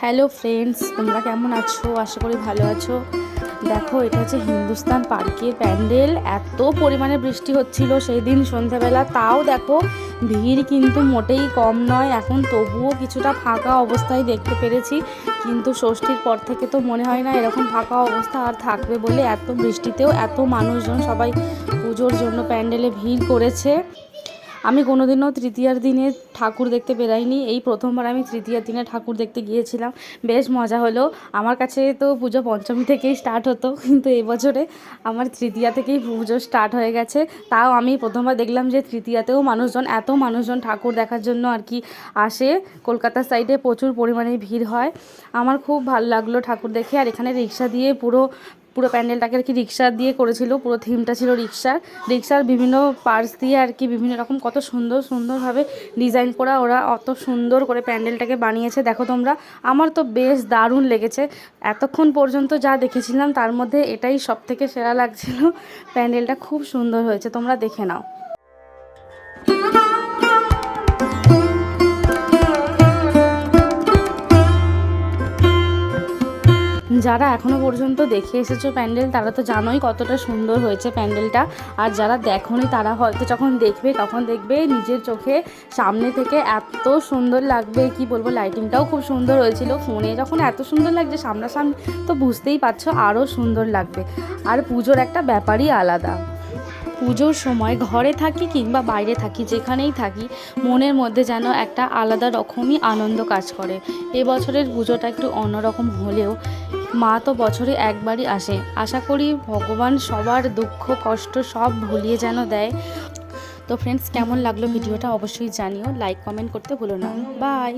Hello friends, তোমরা কেমন আছো? আশা করি ভালো আছো। দেখো, এটা হচ্ছে হিন্দুস্তান পার্কের প্যান্ডেল। এত পরিমাণে বৃষ্টি হচ্ছিল সেই দিন সন্ধ্যাবেলা, তাও দেখো ভিড় কিন্তু মোটেই কম নয়। এখন তবুও কিছুটা ফাঁকা অবস্থায় দেখতে পেরেছি, কিন্তু ষষ্ঠীর পর থেকে তো মনে হয় না এরকম ফাঁকা অবস্থা আর থাকবে বলে। এত বৃষ্টিতেও এত মানুষজন সবাই পুজোর জন্য প্যান্ডেলে ভিড় করেছে। আমি কোনোদিনও তৃতীয়ার দিনে ঠাকুর দেখতে বেরাইনি, এই প্রথমবার আমি তৃতীয়ার দিনে ঠাকুর দেখতে গিয়েছিলাম। বেশ মজা হলো। আমার কাছে তো পুজো পঞ্চমী থেকেই স্টার্ট হতো, কিন্তু এবছরে আমার তৃতীয়া থেকেই পুজো স্টার্ট হয়ে গেছে। তাও আমি প্রথমবার দেখলাম যে তৃতীয়াতেও এত মানুষজন ঠাকুর দেখার জন্য আর কি আসে। কলকাতার সাইডে প্রচুর পরিমাণে ভিড় হয়। আমার খুব ভালো লাগলো ঠাকুর দেখে। আর এখানে রিক্সা দিয়ে পুরো প্যান্ডেলটাকে আর কি রিক্সা দিয়ে করেছিল। পুরো থিমটা ছিল রিক্সার বিভিন্ন পার্টস দিয়ে আর কি বিভিন্ন রকম কত সুন্দরভাবে ডিজাইন করা। ওরা অত সুন্দর করে প্যান্ডেলটাকে বানিয়েছে, দেখো তোমরা। আমার তো বেশ দারুণ লেগেছে। এতক্ষণ পর্যন্ত যা দেখেছিলাম তার মধ্যে এটাই সবথেকে সেরা লাগছিল। প্যান্ডেলটা খুব সুন্দর হয়েছে, তোমরা দেখে নাও। যারা এখনও পর্যন্ত দেখে এসেছো প্যান্ডেল, তারা তো জানোই কতটা সুন্দর হয়েছে প্যান্ডেলটা। আর যারা দেখোনি তারা হয়তো যখন দেখবে তখন দেখবে নিজের চোখে সামনে থেকে এত সুন্দর লাগবে, কি বলবো। লাইটিংটাও খুব সুন্দর হয়েছিল। ফোনে যখন এত সুন্দর লাগছে সামনাসামনি, তো বুঝতেই পারছো আরও সুন্দর লাগবে। আর পুজোর একটা ব্যাপারই আলাদা। পুজোর সময় ঘরে থাকি কিংবা বাইরে থাকি, যেখানেই থাকি, মনের মধ্যে যেন একটা আলাদা রকমই আনন্দ কাজ করে। এবছরের পুজোটা একটু অন্যরকম হলেও মা তো বছরে একবারই আসে। আশা করি ভগবান সবার দুঃখ কষ্ট সব ভুলিয়ে যেন দেয়। তো ফ্রেন্ডস, কেমন লাগলো ভিডিওটা অবশ্যই জানিও। লাইক কমেন্ট করতে ভুলো না। বাই।